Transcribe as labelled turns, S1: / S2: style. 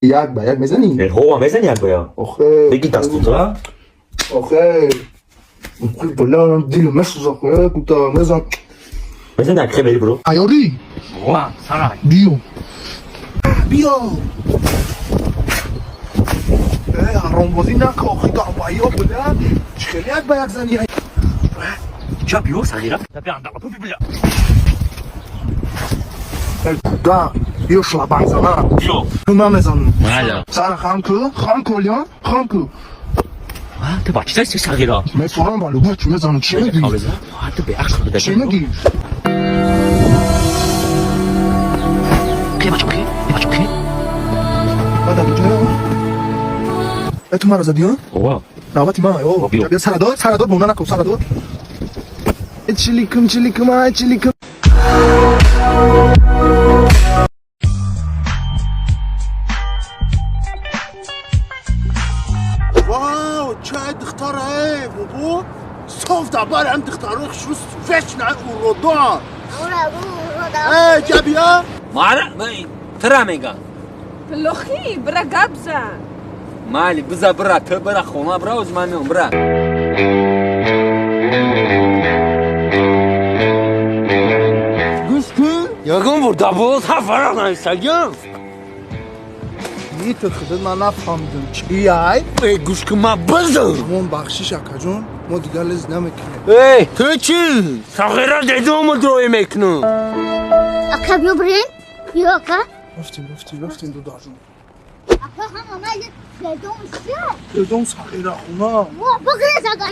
S1: یک میزنی؟
S2: هو میزنی یک بایا
S1: آخه
S2: بگی دست تو
S1: آخه بلا دیلو مسوز آخه کوتا
S2: میزن یک خیلی برو
S1: عیاری
S2: واه سرای
S1: بیا حرام بازی نکن آخه تو بایا بلا خیلی یک با یک زنی
S2: جا بیو صغیره تبی عند عطوفی بلا
S1: دا بیا شلابان زنم
S2: بیو
S1: تو نمیزنم
S2: مالا
S1: سر خانکو لیان خانکو
S2: تو با چی دستی صغیره
S1: میتونم بالو با چی میزنم چی میگی؟
S2: تو به عقل بده
S1: چی میگی؟
S2: کی بچه کی
S1: بعد اینجا یا تو مرا زدی ها؟
S2: واه
S1: نوبتی ما
S2: بیا.
S1: بیا سردار بونا نکن سردار چلیکم واو چه دختره بابا صوف دبر هم دختره شو فشنا ورودان ايه جابيا
S3: مارا ترى ميجا
S4: لخي برا قبزة
S3: مالي بزا برا تبرا خوما برا وزمانهم برا
S1: گوشتی
S3: يقوم بردا بوز ها فرق نيساجم
S1: نیت خدمت من نفهمیدم چی ای
S3: اي گوش كما بزا
S1: مون بخشیش اکا جون ما دیگر لز نمیکنیم
S3: اي تو چی صغيرة دعوم دروي ميكنو
S5: اکا بیو برین بیو اکا
S1: رفتیم دو دارجون
S5: اکا هم آمد زدون شد
S1: بدون سخیره خونه
S5: بگره زدن